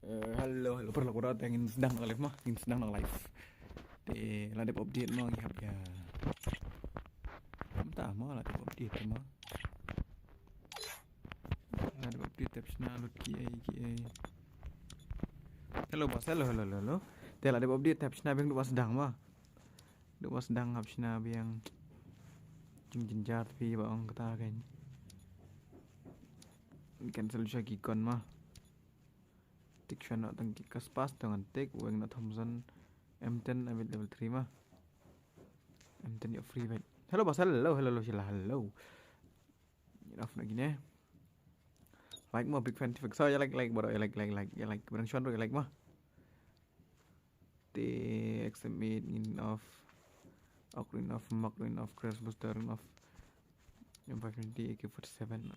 Halo perlakuan yang sedang live mah, ingin sedang live. Ladep update mah ngihap ya. Entah mah ladep update mah. Ladep update tapi sena lut kiai. Halo bos, halo. Ladep update tapi sena bang dua sedang mah. Dua sedang hap sena yang jenjar tapi bang kata kan. Cancel lagi kon mah. Tik nak tangki kaspas dengan tik weng nak Thompson M10 ambil level 3 mah. M10 ya free baik. Halo bos, halo sila halo. Off lagi nih. Like mah big fan so ya like baru ya like barang cuan ya like mah. T examine in off Ocarina of Macarena of Crash Booster of M520 AK47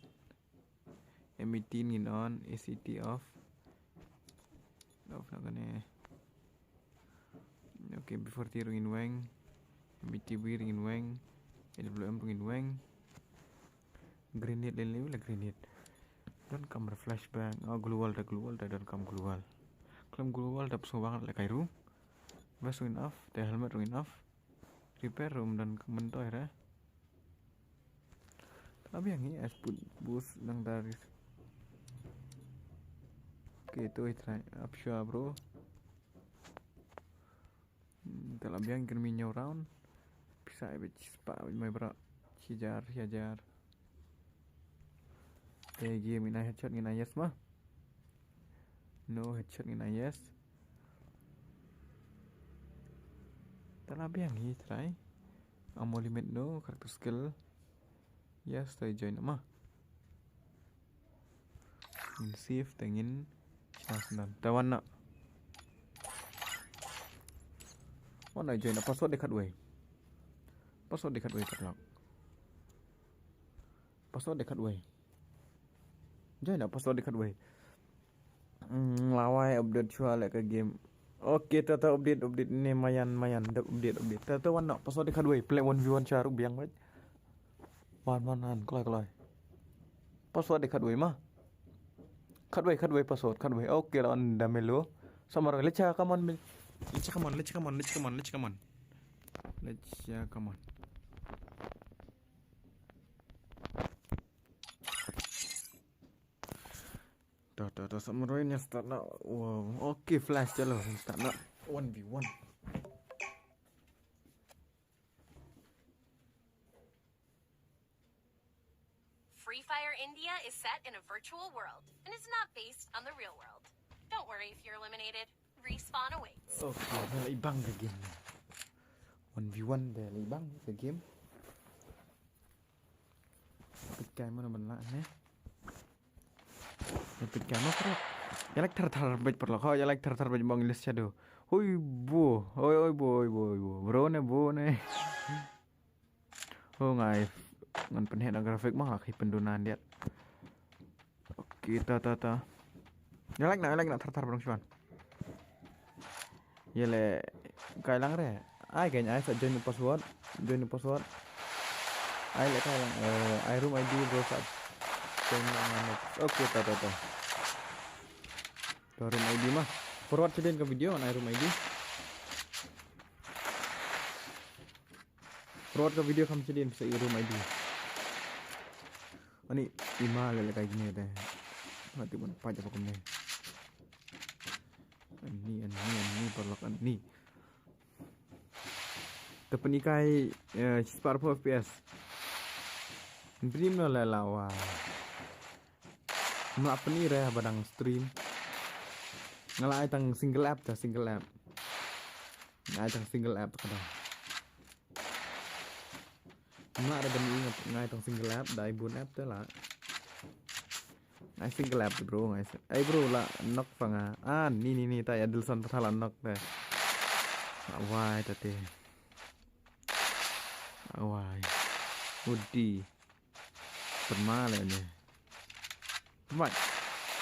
M18 in on ACT off nak kena. Okay, before ringin weng MTB ringin weng AWM ringin weng grenade lain lah grenade don't come flashbang global don't come global klaim global dapat so banget lah kairu best win off the helmet win off repair room dan kementoy ya tapi yang ini es boost nang dari oke itu try up show bro dalam yang kerminya round bisa pak mai bro hijar game ini headshot ngina yes mah no headshot ngina yes dalam yang ini try ammo limit no karakter skill yes stay join mah in save tengin chance tawan nak mana join password dekat way terlak password dekat way join password dekat way lawai update jual ke game. Oke, tata update ini mayan update. Tata warna password dekat way play 1v1 caru biang baik. Manan kelai. Password dekat way mah. Cut way password cut way. Oke lah anda melo. Sama orang leca come on. Tuh samurai-nya start nak. Wow, oke flash chalo start nak 1v1. Free Fire India is set in a virtual world and is not based on the real world. Don't worry if you're eliminated. Respawn awaits. Oke, ibang ke game. 1v1 dah ibang ke game. Pikai mana benar ni? Pikai mana kerap? Ya like tar baik perlu. Kau ya like tar baik bang list shadow. Oi boy. Bro ne. Oh ngai. Ngan penhen grafik mah laki pendunan dia. Oke, ta. Ya like nak tar barang cuan. Ya le kai lang re. Ai kayaknya ai join the password. Ai le kai lang ai room ID bro sat. Oke, ta. Room ID mah. Forward cedin ke video ai room ID. Forward ke video kamu cedin bisa room ID. Ini lima lele kayak gini deh. Mati pun pajak pakai ini. Ini perlakuan ini. Terpenikai sparpo FPS. Dream lah lawa. Mak peni reh badang stream. Ngalai tang single app. Ngalai tang single app kadang. Mak ada demi ingat ngalai tang single app dari bun app tu lah. Ngalai single app bro ngalai. Bro lah knock panga. Ni tak ya Dilson terhalang knock deh. Awai tadi. Awai. Udi. Termal ni. Termal.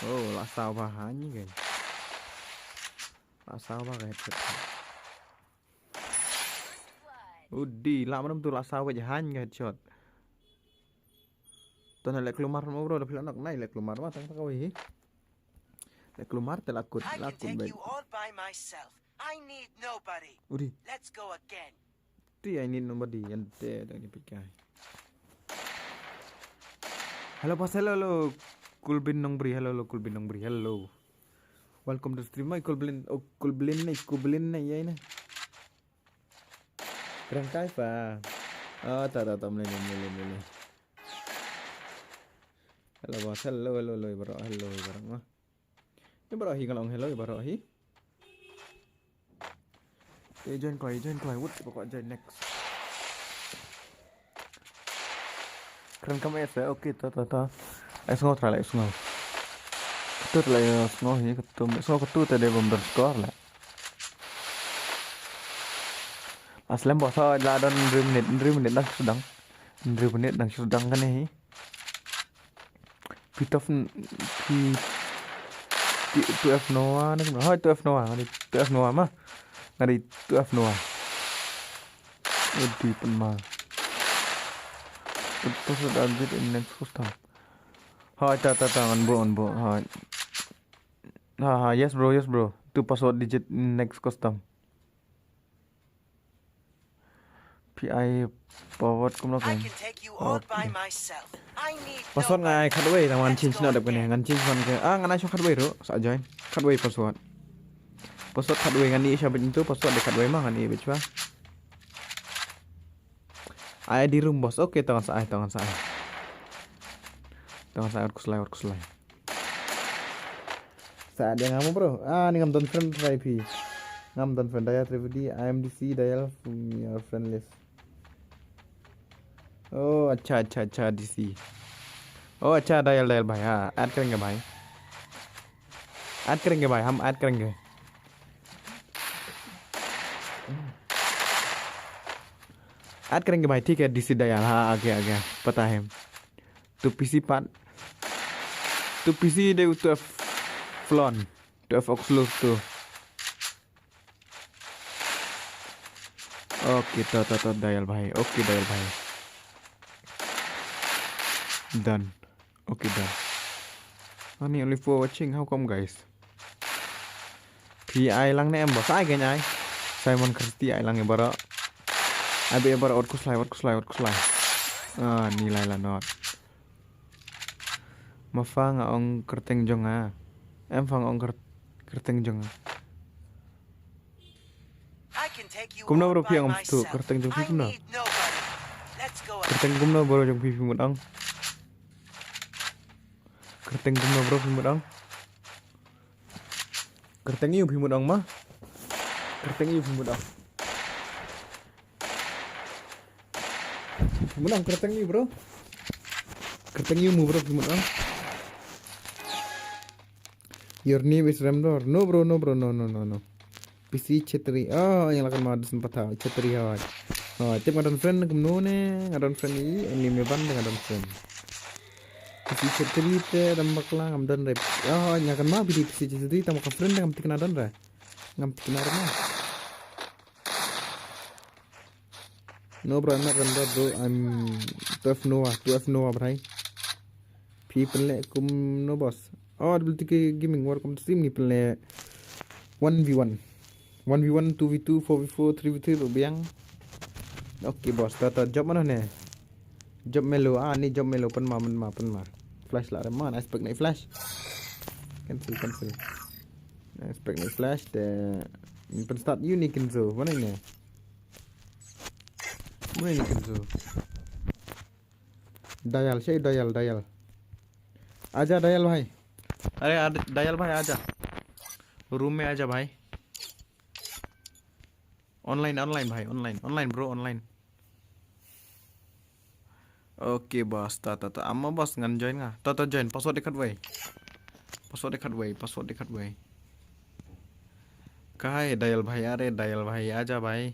Oh, lah sawah ni kan. Lah sawah kan. Udi, lah mana betul lah sawah jahan kan headshot. Tuh nak keluar mau bro, dah nak naik keluar mah tang kau ini. keluar telakut I can lakut take baik. you all by myself. I need nobody. Uri, Let's go again. ti I need nobody ente tak dipikai. Halo pas hello Kulbin nong beri hello Kulbin nong beri hello. Welcome to stream my Kulbin nih ya ini. Keren kaifa. Oh, tak mulai. Halo bos, hello bro, barang mah. Ini bro hi kalau hello bro hi. Join klay, wood pokok join next. Keren kamu ya, oke ta. Esngo try esngo. Ketut lah ya esngo hi ketum. Esngo ketut tadi bom skor lah. Pas lem bos lah dan 2 menit dah sedang. 2 menit dah sedang kan ni. Pitof pi 2F Noah ni kan. 2F Noah mah. Ngari 2F Noah. Di penma. Itu sudah update in next custom. Ta on bo. Yes bro. Itu password digit in next custom. PI forward kumlo I kan. can take you all by myself. I need Password ngai nobody. khadway taman Let's change go na dap kene again. ngan change one ke ngan ai khadway ro sa join khadway password khadway ngan ni shabit itu password de khadway mah ngan ni bechwa ai di room bos oke tangan sa kuslai sa dia ngamu bro ni ngam don friend try pi ngam don friend daya trivedi IMDC dial from your friend list. Oh अच्छा DC. Oh अच्छा डायल भाई हाँ ऐड करेंगे भाई हम ऐड करेंगे भाई ठीक है DC डायल हाँ आ गया पता है तो PC दे तो फ्लॉन तो ऑक्सलो तो ओके तो डायल भाई ओके डायल भाई done. Okay, done. Honey, only for watching. How come, guys? PI lang na em boss. Ay, ganyan ay. Simon Christie ay lang ibara. Abi ibara out kuslay. Nilay la not. Mafang ang kerteng jong ah. Em fang ang kerteng jong. I can take you Kumna all bro by piang tu myself. kerteng jong I kumna. need nobody. Let's go again. Kerteng kumna bro jong pipi mudang. Kerteng kumna bro pipi mudang. Kerteng iu pipi mudang mah. Kerteng iu pipi mudang. Mudang kerteng iu bro. Kerteng iu mu bro pipi mudang. Your name is Ramdor. No bro. PC Chetri. Oh, yang lakan madu sempat tahu Chetri hawai. Oh, tip ngadon friend kumno ne, ngadon friend ini anime ban ngadon friend. PC Chetri te tambak lah ngamdan rep. Oh, nyakan mah bidi PC Chetri tambak friend ngam tik nadon ra. Ngam tik nadon mah. No bro, I'm not Ramdor bro. I'm 2F Noah bray. People le kum no boss. Oh, double tick gaming welcome to stream ni pele 1v1 2v2 4v4 3v3 rubiang. Oke bos, tata job mana nih? Job melo ni job melo pen ma flash lah reman aspek naik flash. Cancel. Aspek naik flash de pen start unique kenzo. Mana ini? Kenzo? Dial. Aja dial भाई. अरे डायल भाई आजा रूम में आजा भाई online bro okay boss ता अम्मा boss ngăn join nga ta join password dekat way काय डायल भाई अरे डायल भाई आजा भाई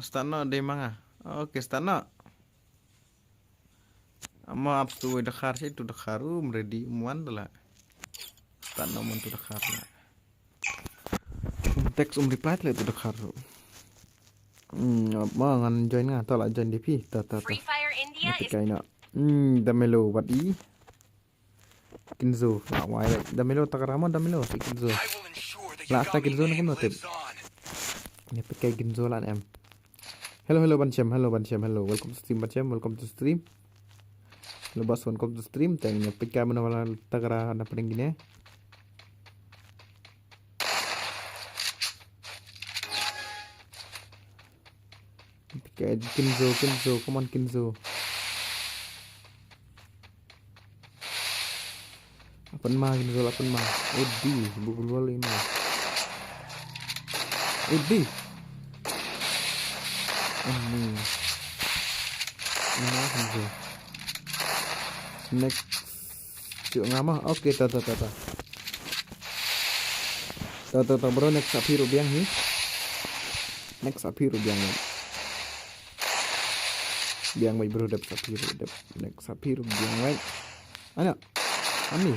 stano de manga oke stano amma up to Dakar sih itu Dakaru ready umuan lah stano mun tu Dakar lah teks reply lah tu Dakaru ngan join nga tolak join DP ta Free Fire India India is cái nọ Damelo what ý Kinzo lạ hoài vậy Damelo Takarama Damelo thì Kinzo I will ensure the Last Yagami Kinzo nó name cũng nổi lives on. Nhập cái Kinzo lại em hello Banchem hello welcome to stream Banchem welcome to stream hello boss welcome to stream teng nhập cái mana wala Takara na paling gini cái Kinzo come on Kinzo Apaan mah Kinzo apaan mah Udi bukul wala ini Udi ini Kinzo next chịu ngắm à ok ta bro next Sapiro biang hi next Sapiro biang baik bro dap Sapiro dap next Sapiro biang baik ana ani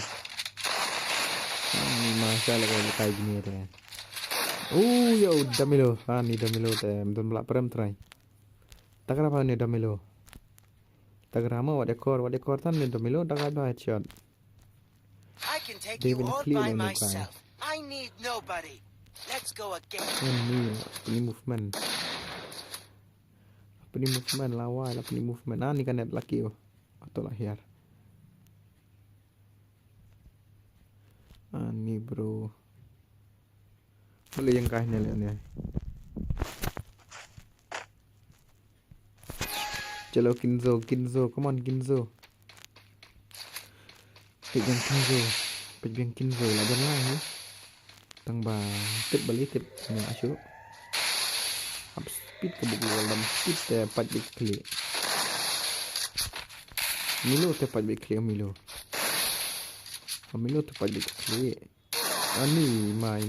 masalah kalau kayak gini ya ya udah Milo ani Damelo teh belum belak perem try tak apa nih Damelo Tagrama what dekor tan nih Damelo tak ada headshot I can take They you will all clear by on the myself. I need nobody. Let's go again. ini movement apa ni movement lawai apa ni movement ni kan net laki atau lahir ni bro boleh yang kahnya lihat ni chalo Kinzo come on Kinzo pegang Kinzo lah jangan lah tang ba tip balik tip ni asyuk up speed ke buku dalam speed tepat big klik Milo tepat big klik Milo tepat big klik ani mai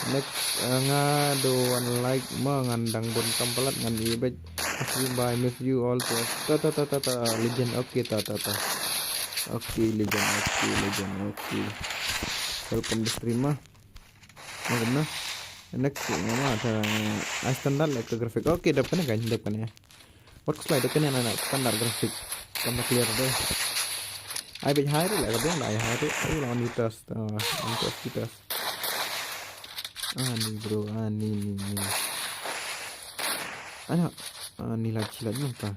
next ngado one like mengandang bon kampalat ngan ibet asli by miss you all to legend okay okay legend welcome to stream mah mana next nama ada standar like grafik oke depannya work slide depannya anak standar grafik sama clear deh ai bị hai đấy lại có biết lại hai đấy là on test ani bro ani anak ani lagi nampak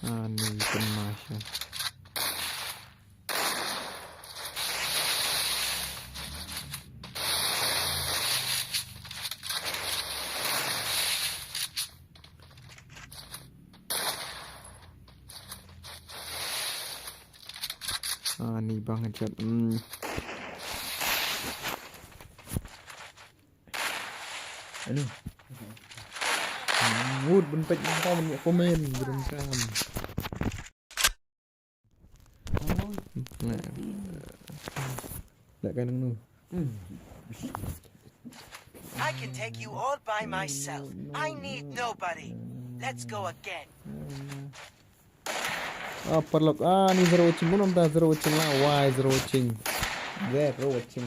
ani pemasya ani banget chat aduh wood benpek komen berencam lại cái năng nu I can take you all by myself. I need nobody. Let's go again. perlok ni zero watching pun nampak zero watching lah why zero watching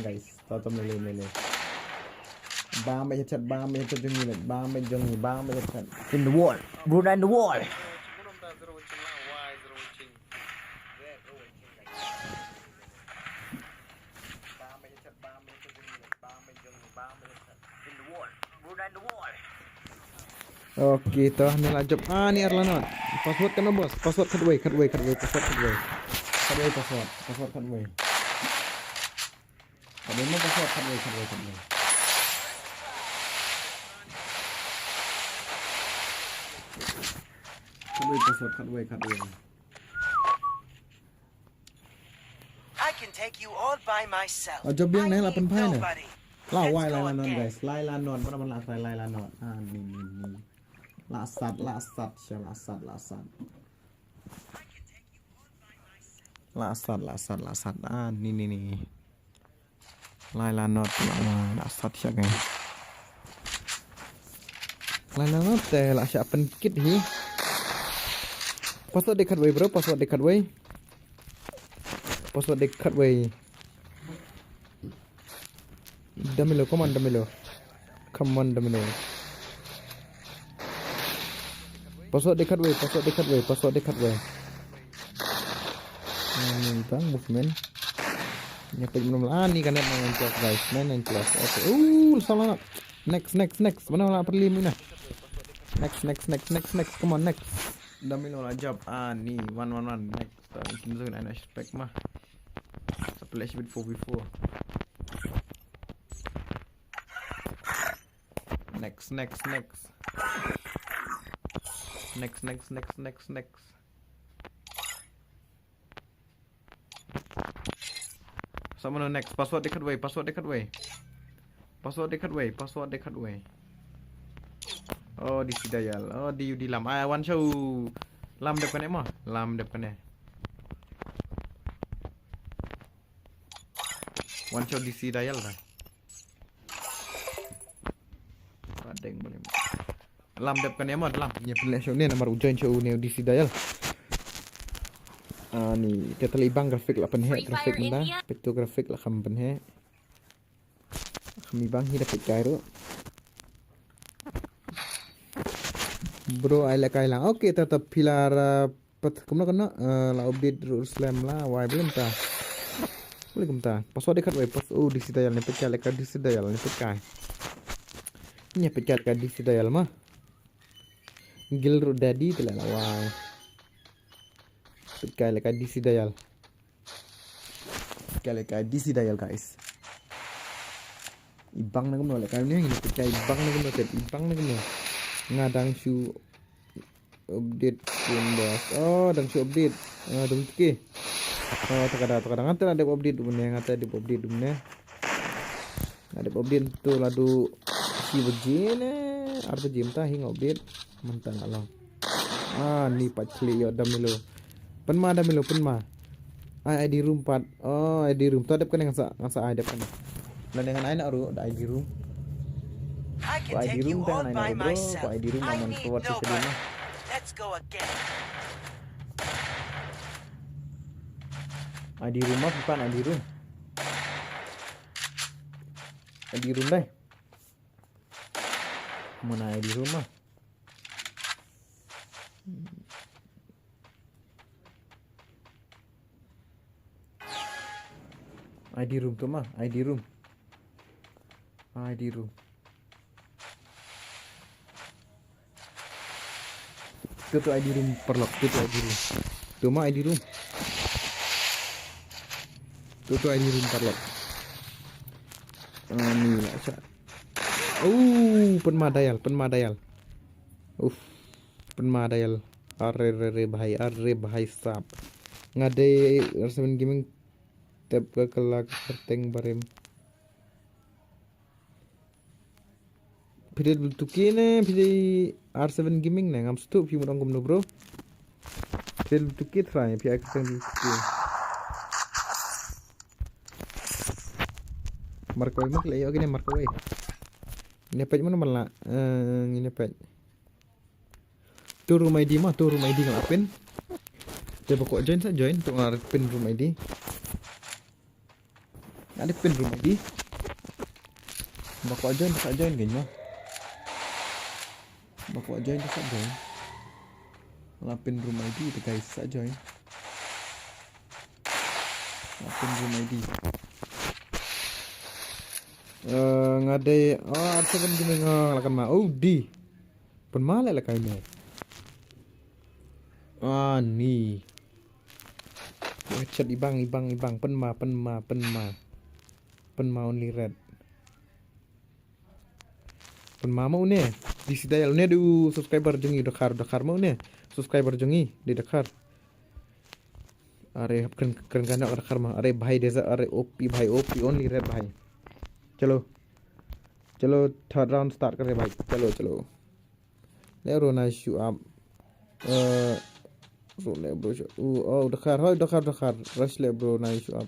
guys tonton mele bang baca chat jongi bang baca chat in the wall Bruna in the wall Oke, toh nyala job. Ni Arlanot. Password kan bos? Password cut way. Password cut way. Ada mau password cut way. Password cut way. I can take you all by myself. Job yang I naik 8 need pai nih. nobody. Lah Let's why go Lanon again. guys. Lanon, mana mana Lanon. Ni. Lasat. Lasat. Ni. Lanon lasat siya guys. Lanon teh lah siya penkit hi. Password dekat way bro, password dekat way. Damelo, come on Damelo. Password dekat way. Ini bang movement. Nyampe belum lah ni kan main plus guys, main plus. Oke. Salah. Next. Mana lah perlim ni nah. Next. Come on next. Dah milo lah job. Ni 111 next. Mungkin zone I expect mah. Splash with 4v4. Next. Sama no next. Password dekat way. Oh di Sidayal. Oh di Lam. One show. Lam depan mah. One show di Sidayal dah. Ada yang boleh. Lam depan mah lam. Ya pilih show ni nomor ujian show ni di Sidayal. Ni kita libang grafik lah penhe grafik mana betul grafik lah kami penhe kami bang hi dapat cairo bro I like lang okay tetap pilar kena la update Ruslam lah why belum ta password dekat way pas di Sidayal ni pecah lekat di Sidayal ni pecah ni pecah lekat di Sidayal mah gilru daddy telah why Sekali lekat di Sidayal guys. Ibang na kuno lekat ni ini pecah ibang na kuno. Ngadang shoe update pun bos. Oh, dang shoe update. Dong ke. Oh, terkadang ngata ada update dumne, Ada update tu ladu si begini. Arta jim ta hing update mentang alang. Ni pacli yo damilo. Penma. ID room 4. Oh, ID room. Tu ada kan yang ngasa ID kan. Dan dengan nak ru ada ID room. ID room kan nak bro. ID room aman forward ke dia. Let's go again. ID room bukan ID room. ID room dah. Mana ID room mah? ID room tu mah, ID room. Itu ID room perlock, itu ID room. Tu mah ID room. Itu ID room perlock. Ni lah cak. Penmadayal. Penmadayal. Arre bahai sap. Ngade R7 gaming tab ke kelak perteng barem. Pilih betuki ne, pilih R7 gaming ne, ngam stu pi mudang gumno bro. Pilih betuki try, pi aku teng betuki. Marco mak le yo gini Marco we. Ini page mana malah ini page. Tu room ID mah, tu room ID ngapin. Dia pokok join tu ngarepin room ID. Ada pin room ID. Bakal join gini mah. Bakal join. Lapin room ID itu guys, sak join. Lapin room ID. Ngade R7 gini ngalakan mah. Di. Penmalai lah kayaknya. Ni. Chat ibang penma only red. Penma mau ne di Sidayal ne du subscriber jongi Dakar mau ne subscriber jongi di Dakar. Are kan Dakar mah are bhai desa are OP only red bhai. चलो third round start करें भाई चलो ले रोना शू आप रोने bro Dakar rush le bro na शू आप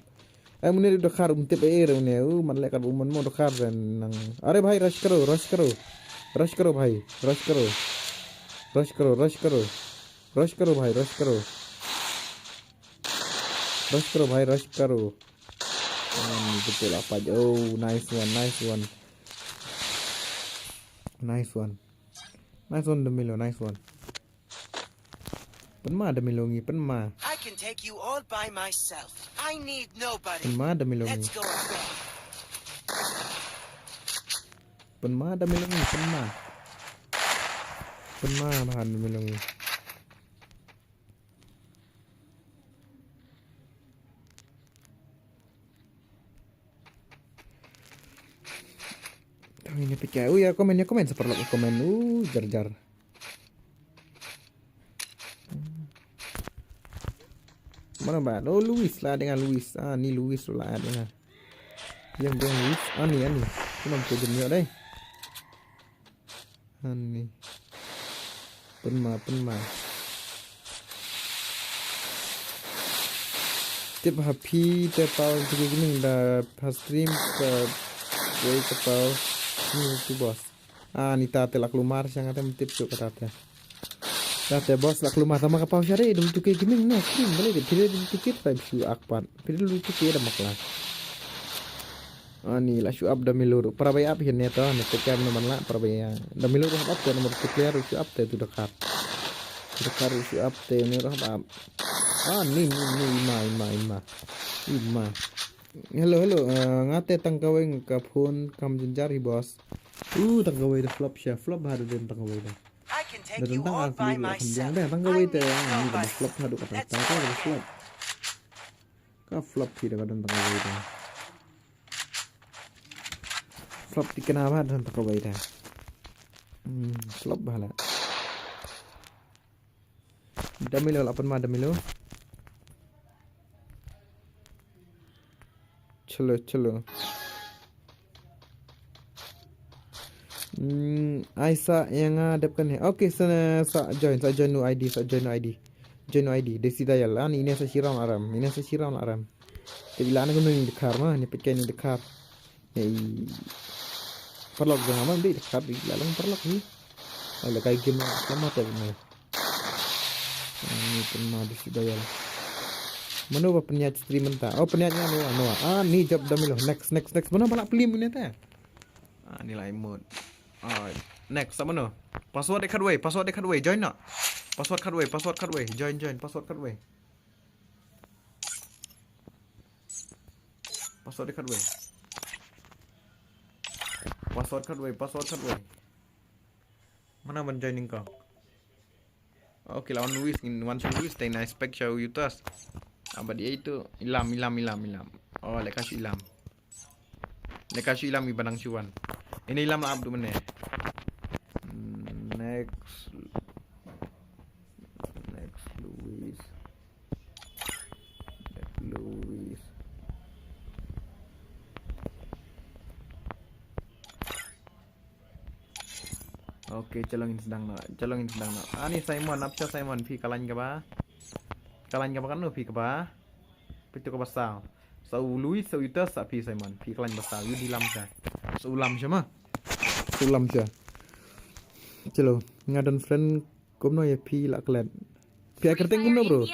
मुने Dakar umte पे रोने मन ले कर मन मो Dakar नंग अरे भाई rush करो भाई rush करो betul apa aja. Nice one Demilo, nice one. Penma ada melongi, penma. I can take you all by myself. I need nobody. Penma ada melongi. Let's go away. Penma ada melongi, penma. Penma bahan melongi. Ini pikir, ya komen seperti komen, jar. Mana mbak? Oh Luis lah dengan Luis. Ni Luis lah dengan. Yang dengan Luis. Ni. Cuma kita jemnya deh. Ni. Penma. Tip happy tepau juga gini dah pas stream ke way tepau ni tu bos. Ni tate lah keluar yang ada tip tu kata tate. Tate bos lah keluar sama kapau syari dulu tu kayak gini nak stream boleh deh. Pilih dulu tikit tapi su akpan. Pilih dulu tikit ada maklah. Ni lah su up dah milur. Perabaya up ini tu ni tekan nomor lah perabaya. Dah milur up tu nomor tikit su up tu dekat. Dekat su up tu ni up. Ni ima. Hello. Ngate tangkaweng kapun kam jenjari bos. Tangkaweng dah flop baru dia tangkaweng dah. I can take Dah you tentang all aku by dah myself. dah I tangkaweng need dah. Ni dah nobody. flop hadu kata Let's tangkaweng go dah flop. away. Ka flop kita kadang tangkaweng dah. Flop di kenapa dah tangkaweng dah. Flop bahala. Damilo lapan mah damilo. Chalo. Aisyah yang ada kan ni. Okey, sana join no ID. Join no ID. Desi dayal. Ini saya siram aram. Jadi lah anak ni dekar mah, ni pakai ni dekar. Perlok jangan mah di dekar di lalang perlok ni. Ada kayak game sama tu ni. Ini pernah desi dayal. Mana apa penyiar stream entah? Oh penyiarnya Noah. Ni job damilo. Next. Mana balak pelim ni teh? Nilai mode. Next sama no. Password dekat way. Join nak. Password cut way. Join. Password cut way. Password dekat way. Password cut way. Mana ban joining kau? Okay, lawan Luis. Luis stay nice spec show you tas. Abad dia itu ilam. Oh, lekasih ilam ibadang cuan. Ini ilam lah abdu mana? Next Luis. Oke, calongin sedang nak. Ni Simon, apa Simon? Pi kalan ke ba? Kan no pi ke ba? Pitu ke basal. Luis Yuta pi Simon. Pi kalan basal. You dilam sa. Ulam siya. Chalo, ngadan friend kumno ya pi la klan. Pi kerteng kumno bro.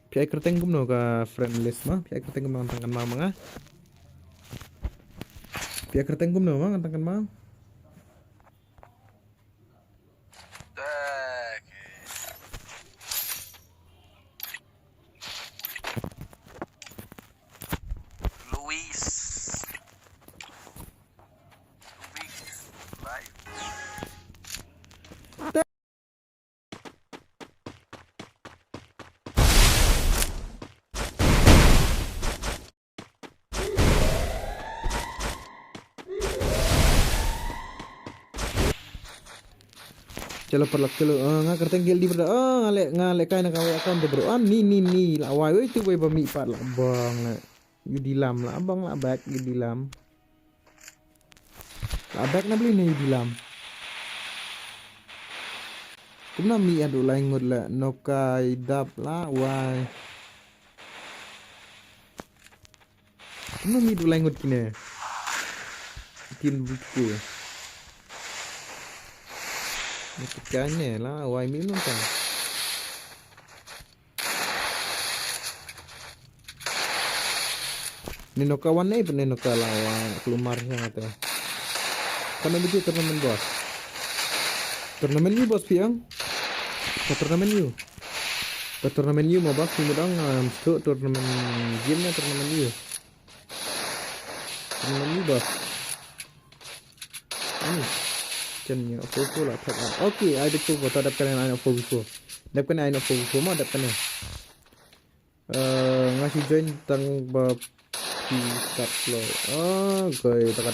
Pi kerteng kumno ka friend list mah. Pi kerteng kumno antangkan mama nga. Pi kerteng kumno mah antangkan mama. Chalo perlak nga kerteng gel di berda ngale kai nak awak account bro. Ni lawai we tu we bami pat lah bang lah. You dilam lah abang lah back you dilam. Lah back na beli ni you dilam. Kumna mi adu lain ngod la nokai dap lah wai. Kumna mi adu lain ngod kine. Tin buku. Kayaknya lah, why minum kan? Nino kawan ni pun nino kawan kelumar yang ada. Karena begitu turnamen bos. Turnamen you bos piang. Turnamen you. turnamen you mau bak mudang stro turnamen game nya turnamen you bak ini channel foto lah tak oke ada foto tak ada kena ada foto dah kena ada foto mah dah kena ngasih join tang bab di start flow okay tak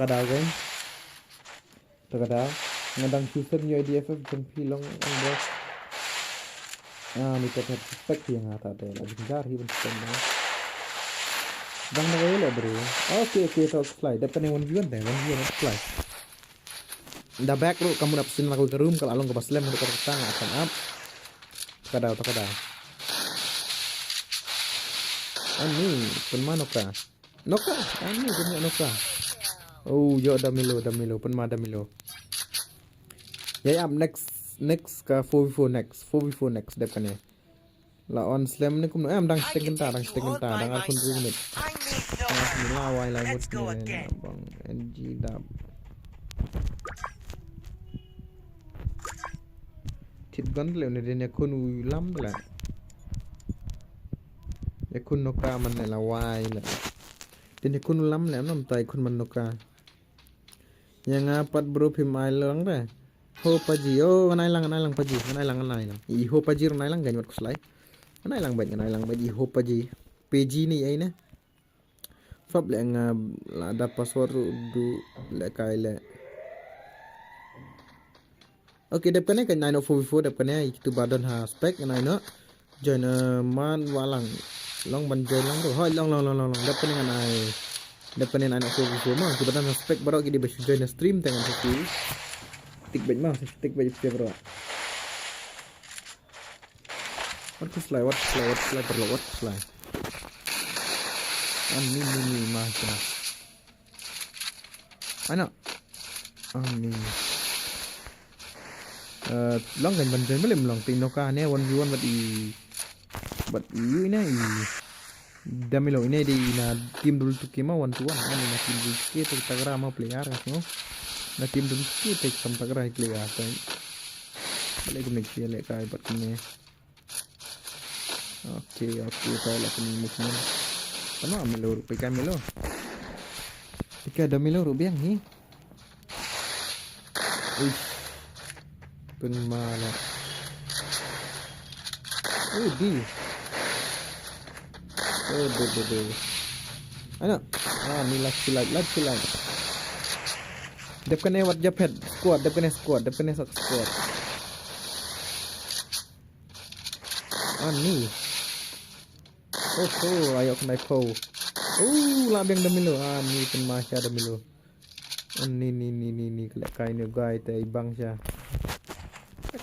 ada kan tak ada ngadang user new IDFF jeng pilong bos ni tak spek yang ada lagi cari bentuk bang naga lah bro oke tak slide dapat yang one view slide dah back bro kamu dapat sin lagu ke room kalau along ke pas lem untuk kita akan up tak ada ani penma noka ani punya noka yo damilo penma damilo ya up next ka 4v4 next depannya lawan slam ni kum am dang steng kenta dang akun rumit lawai lagut ni bang NG dap tip gun le ne den yakun lam la yakun noka man la wai la den yakun lam la nam tai kun man noka yang apat bro pimai lang da ho paji nai lang paji nai lang i ho paji nai lang ganywat kuslai nai lang baik i ho paji pg ni ai na fab le nga la da password du le kai le okay dep kane kan 904 dep kane itu badan ha spek nai no join man walang long ban join lang hoi long dep kane nai dep kane 904 mah tu badan spek baru ki di join stream tangan satu stick baik bro what slide perlu slide ini macam mana ini long kan bantuan belum long tinoka ne 1v1 but you ini damilo ini di na tim dulu tu kema 1-1 ini na tim dulu kita tagra mau player no na tim dulu kita tagra player kan boleh guna kia lek kai bat ni oke tahu lah kini mungkin sama milo pika ada milo rupiah ni penmala di anak ni lagi dep kena wat japet squad dep kena squad ni ayo kena kau labeng damilo ni penmasya damilo ni kai nu guy tai bang sya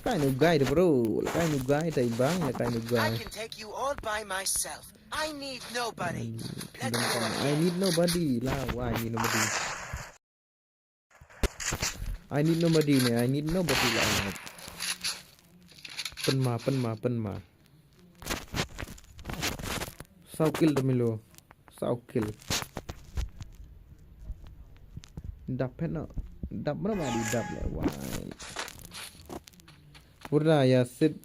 kai nu guy de bro kai nu guy tai bang kai nu guy I can take you all by myself. I need nobody. Let's go. I need nobody lah why I need nobody lah penma saukil damilo saukil dap mana di dap le why pura ya sit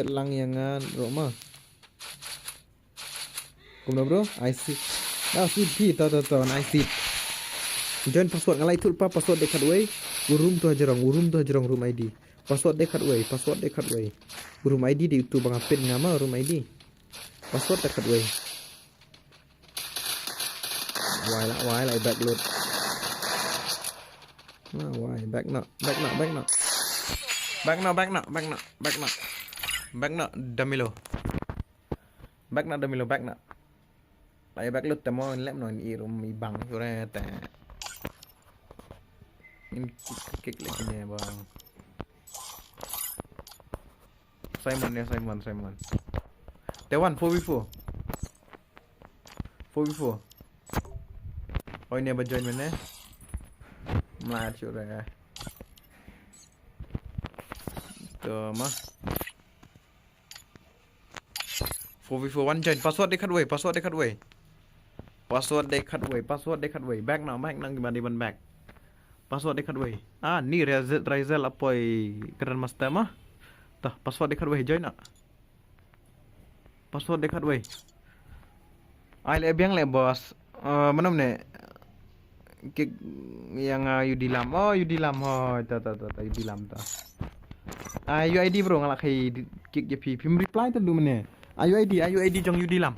lang yangan roma kumna bro I see pi ta I see join password ngalai tul pa password dekat way urum tu hajarong room ID password dekat way room ID di itu bang pin nama room ID password dekat way why lại backload why back no damilo lại backload tamo lem no ni room mi bang sore ta in kick lagi ni bang Simon Tewan 4v4 oh ini apa join mana mlat sore tuh mah 4v4 one join password dekat way back now gimana di back password dekat way ni Razel apoi Grandmaster mah Tah, password dekat weh, join nak. Password dekat weh. Ai le biang le bos. Mana ne? Kik yang Yudilam. Oh, Yudilam. Oh, ta Yudilam ta. UID bro ngalak kai kik je pim reply tu dulu mana. UID jong Yudilam.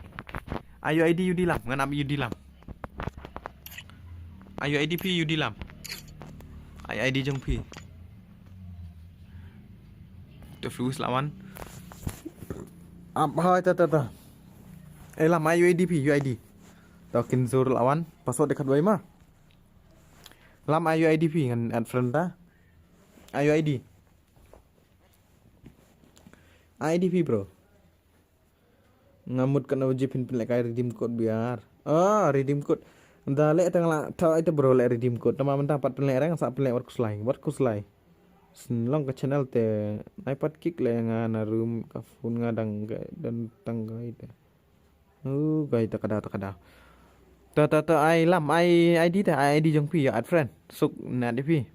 UID Yudilam, nganam Yudilam. UID pi Yudilam. UID jong pi. Tu flu lawan. Apa ta. Lam UID pi UID. Token zur lawan password dekat wei mah. Lam UID pi ngan add friend ta. UID. IDP bro. Ngamut kena wajib pin kai redeem code biar. Redeem code. Dah lek tang tahu itu bro lek redeem code. Nama mentah 4 pelek rang sak pelek work slide. Senlong ke channel te iPad kick le ngana room ka phone ngadang dan tangga itu. Gai ta kada. Ta ai lam ai ID ta ID jong pi ya add friend. Suk na DP.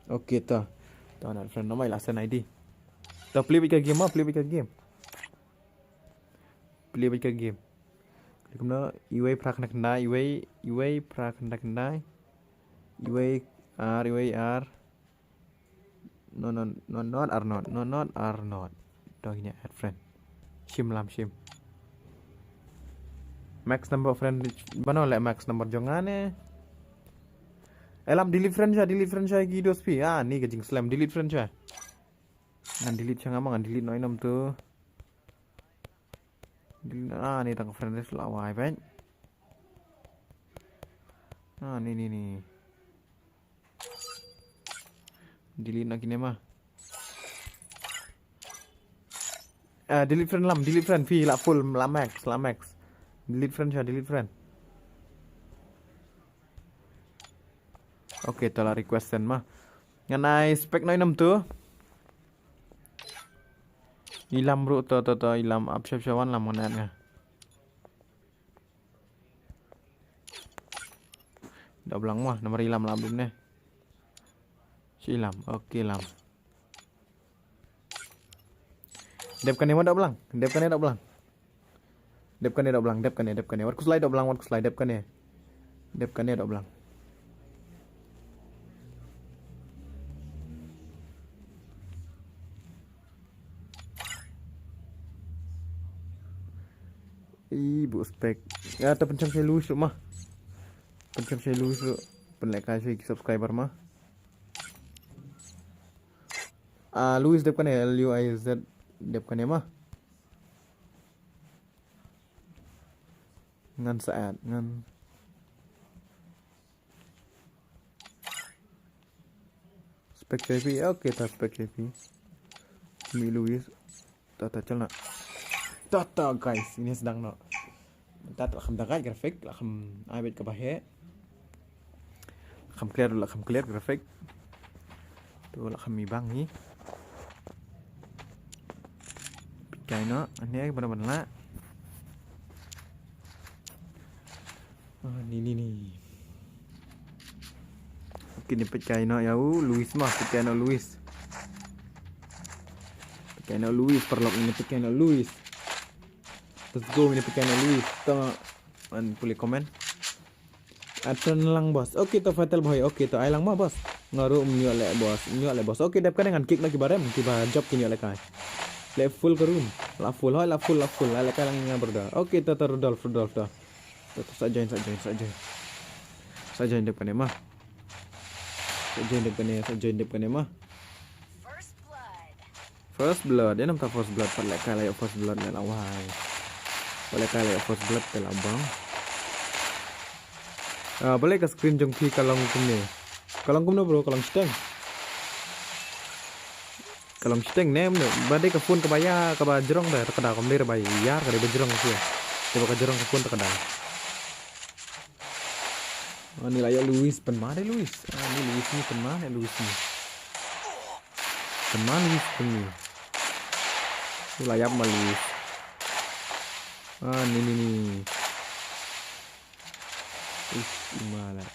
Okey ta. Ta add friend nama lah sen ID. Ta play with game mah, play with game. Klik na iway pra kena kendai, iway pra kena kendai. Iway R. No not are not. Dognya add friend. Shim. Max number of friend. Bano le max number jongane. Elam delete friend saya gitu spi. Ni kejing slam delete friend saya. Ngan delete siya nga mga delete no inam tu. Ni tang friend list lawai ben. Ni. Delete na kini mah. Delete friend fi la full la max. Delete friend. Oke, telah requestan mah. Nganai spek no inam tu. Ilam bro to ilam apsyap-syawan lah monatnya. Dah belang mah nomor ilam lah belum ne. Si ilam. Okey lam. Depkan ni dak belang. Depkan ni dak belang. War ku slide dak belang. Depkan ni dak belang. Ibu spek. Ya ta pencam saya lulus mah. Penlek saya subscriber mah. Luis dep kan ya LUIZ dep kan ya mah. Ngan saat ngan spek CV. Oke ta spek CV. Mi Luis. Tata celna. Tata guys, ini sedang no. Tata lakam dagat grafik, lakam abet kabahe. Lakam clear grafik. Tu lakam ibang ni. Pikai no, ani benar-benar. Ni. Oke ni pikai no ya Luis mah, pikai no Luis. Perlok ini pikai no Luis. Let's go ini pikai no Luis. Tengok an boleh komen. Atun lang bos. Okey to fatal boy. Okey to ai lang mah bos. Ngaru nyok le bos. Okey dap kan dengan kick nak kibarem kibar job kini le kai. Le full ke room. La full. La kai lang ngaberda. Okey to Rudolf dah. Tetap saja. Saja dap kan mah. Saja dap kan mah. First blood. Dia nampak first blood per lekal ayo first blood le lawai. Boleh kali first blood ke labang. Boleh ke screen jong pi kalong kumne. Kalong kumne bro, kalong steng. Nem ne. Badai ke phone ke baya ke bajrong dah kada kom dir bay yar kada bajrong sia. Coba ke jerong ke phone kada. Ni layak Luis penmane Luis. Ni Luis ni penmane Luis ni. Luis ni. Ni layak mal Luis. Ni. Malah.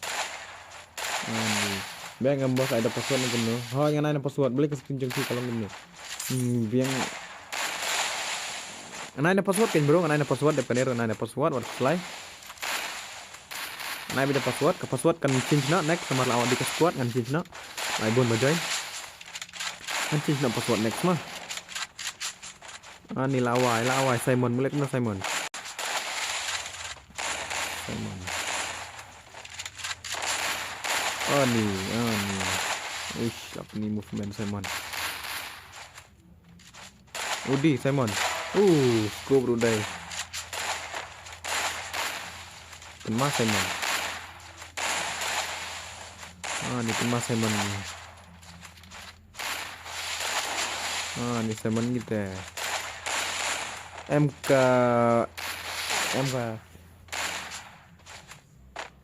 Ni. Biang ngembos ada password ng gano. Hoy nga na password balik ke screen jeng si kalau gano. Biang na password kan bro, na password depanero na password what fly. Na bida password, ke password kan change na next sama lawan di ke squad kan change na. Lai bon bajoy. Kan change na password next mah. Ni lawai Simon mulai kena Simon. Ni. Uish, apa ni movement Simon? Udi Simon. Scope rudai. Pemas Simon. Ni pemas Simon. Ni Simon kita. MK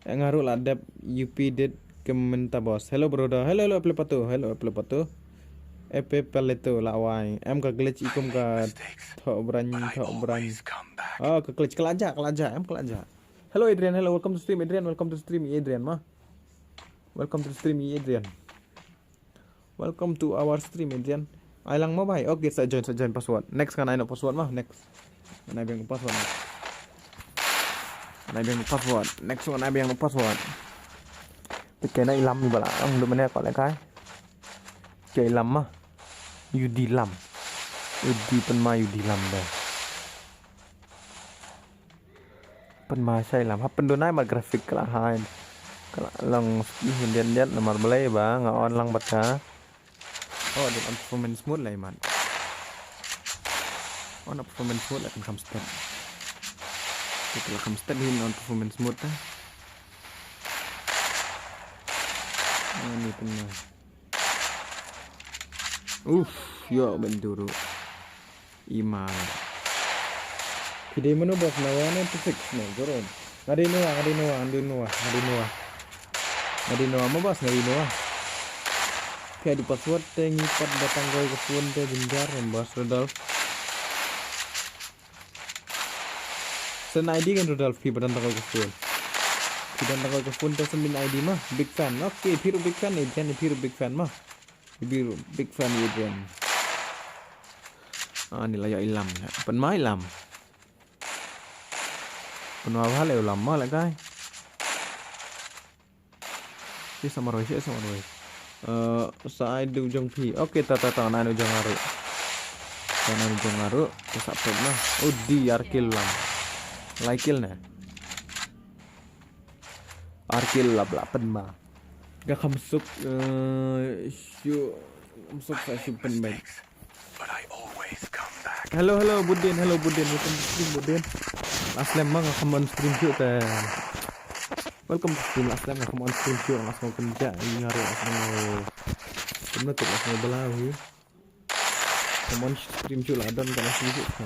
ngaruh lah dep UP did kementa bos. Hello brother. Hello apple patu. Paleto lawai. MK glitch ikum ka thok brand. Ke glitch kelaja. Hello Adrian. Hello, welcome to stream Adrian. Welcome to stream Adrian mah. Welcome to stream Adrian. Welcome to our stream Adrian. Ailang mau bay. Oke, saya join password. Next kan I know password mah. Next. Ana biang password. Next one I biang password. Cái này lắm như vậy ông được mình gọi lại cái lắm mà UD lắm UD pen mai UD lắm đây pen mai saya lắm hấp pen donai mà grafik lah hai lang hindian nomor belai ba ngaon lang baca di performance mode lah man performance mode lah kan kamstep itu lah kamstep hin on performance mode dah. Ini benar. Yo benduru. Iman. Kide mana bos nawane perfect nih, joron. Ngadi Noah mau bos ngadi Noah. Kayak di password tengi pat datang kau ke phone te jenjar bos Rudolf. Sen ID kan Rudolf fi datang kau ke phone. Tidak nak ke phone tersemin ID mah big fan. Oke, Piru big fan Adrian, Piru big fan mah. Piru big fan Adrian. Ni layak ilam. Penmai ilam. Penmai hal ilam mah lah kai. Si sama Roy. Saya di ujung pi. Oke, tata na ujung ngaru. Tanah ujung ngaru, kesapet mah. Di arkil lam. Laikil na. Arkil lapan ma. Gak kamsuk saya simpen baik. Hello Budin, welcome to stream Budin. Aslam mah ngakam on stream juga. Welcome to stream Aslam ngakam on stream juga langsung kerja ini ngaruh langsung penutup langsung belawi. Ngakam on stream juga lah dan kalau stream juga.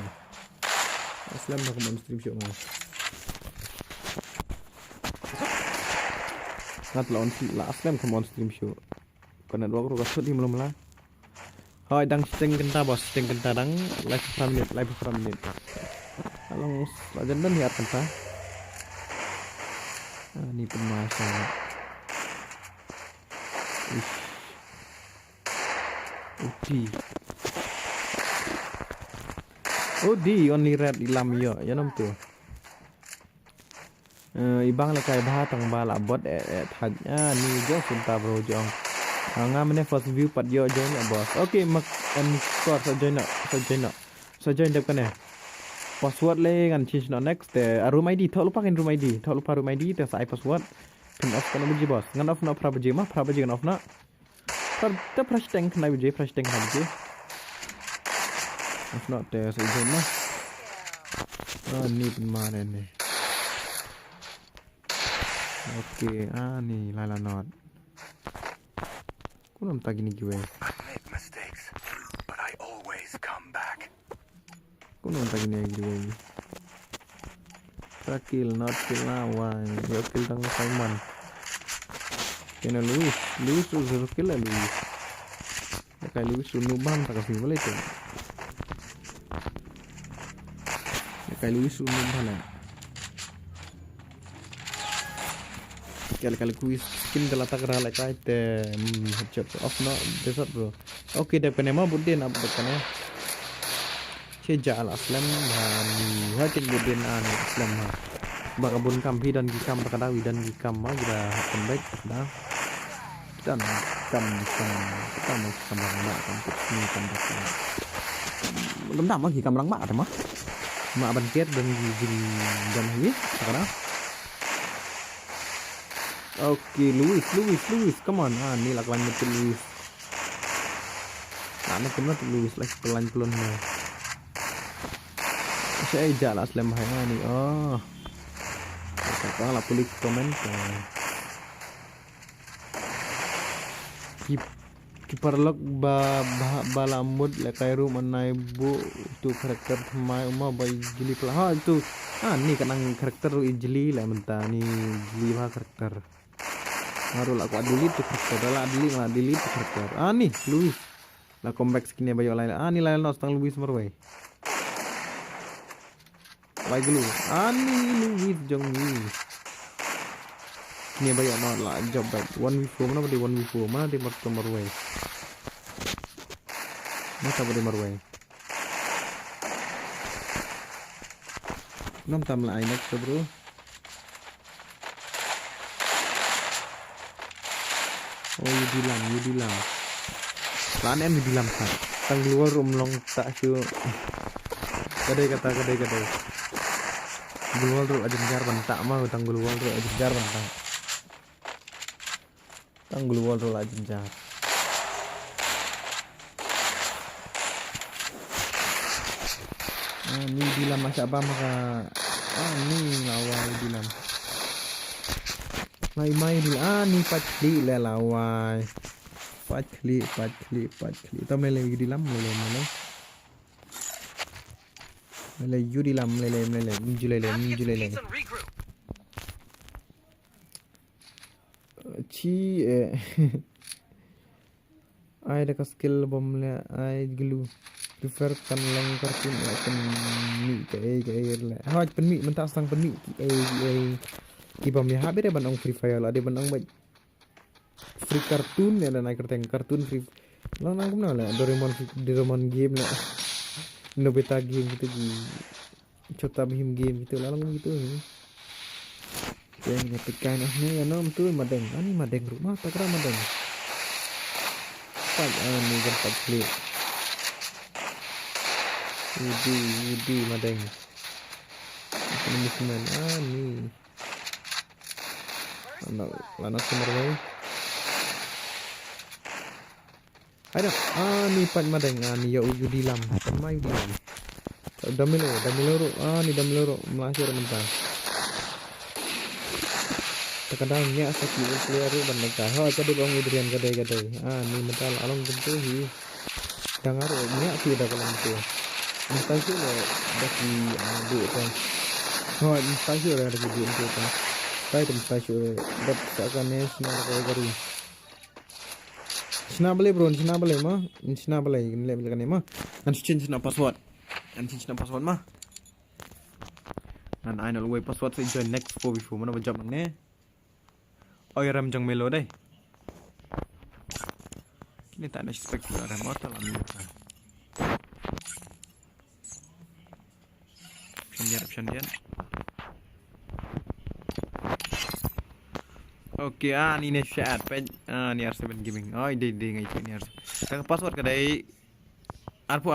Aslam ngakam on stream juga mah. Ngat lawan si la Aslam come on stream show. Kena dua kru kasut di malam-malam. Hoi dang sting kenta bos, sting kenta dang live per menit. Along lajan dan lihat kenta. Ini pemasa. Udi only red ilam yo, ya nam tu. Ibang le kai bah tang ba la bot thak ni jo sunta bro jong nga mene first view pat yo join boss okay mak score so join dep kane password le kan change no next room id thok lupa kan room id te sai password pin off kana buji boss ngan off na pra buji kan off na ta fresh tank na buji off na te so join na ni pemane ni. Oke, nih lala not. Ku nampak gini gue. Ku nampak gini gue. Kill not kill lawan. Yo kill tang Simon. Kena Luis suruh kill lah Luis. Kayak Luis sunuban tak kasih boleh tu. Kayak Luis sunuban lah. kali kuis skin telah tak kena like item headshot off no desert bro. Oke dep kene mau budin apa kene Ceja al aslam hani hakin budin an aslam ha bakabun kampi dan gikam terkadawi dan gikam mah kita comeback dah dan kam kita mau kembang mak untuk ini comeback belum dah mah gikam lang mak ada mah mak bantiat dan gijin dan ini sekarang. Oke, Luis, come on. Ini lakukan betul Luis. Nah, ini kena Luis lagi pelan-pelan nih. Saya jalan aslam hai nih. Oh. Kata lah pilih komen. Kiper lock balamud lekairu menai bu itu karakter mai uma bayi jeli pelah itu. Ini kenang karakter jeli lah mentah nih jeli karakter. Baru lah aku delete tuh karakter lah delete karakter nih Luis lah comeback skinnya bayo lain nih lain tang Luis marway lagi dulu nih Luis jong Luis ini bayo no lah job back 1v4 mana di 1v4 mana di marway mana di marway nom tam lah next bro. Oh Yudilam lan em Yudilam kan tang luar long tak su kadai luar ru aja jar bentak mah tang luar ru aja jar bentak tang luar ru aja jar ini Yudilam masih apa maka ini lawan Yudilam mai dulu nih patli lelawai patli tao mele di lam mele yu di lam mele minju ci ai ada skill bom le ai gelu prefer kan lang kartun kan mi kayak le haj pen mi mentak sang pen mi Kibam ya hampir ya bandang Free Fire lah, dia bandang free kartun ya dan naik kartun free. Lah nangkum lah Doraemon game lah, Nobita game gitu di, Chota Bhim game gitu lah gitu. Yang ngetikkan ya nom tuh madeng, ini madeng rumah tak kira madeng. Pak ini kan pak klik. Udi madeng. Ini musman nih. Lana semerway ada nih pat madeng nih ya uju dilam sama uju dilam damiloro nih damiloro masih mentah terkadangnya sakit keluar bandeng kah tadi bang udrian gadai nih mental along tentu hi dengar nya sih ada kalau itu mustahil bagi aduh kan mustahil ada di itu kan Try to mustahil dat seakan national kayak baru Snabale bro, snabale mah, snabale ini lebih kan mah. Nanti change password mah. Dan I know way password saya join next 4v4 mana berjam ni. Oh ya ram jang melo deh. Ini tak ada spek juga ram auto lah melo. Option dia. Oke, ini chat page. Ini R7 gaming. Oh, ini ngai ini R7. Password kedai Arpo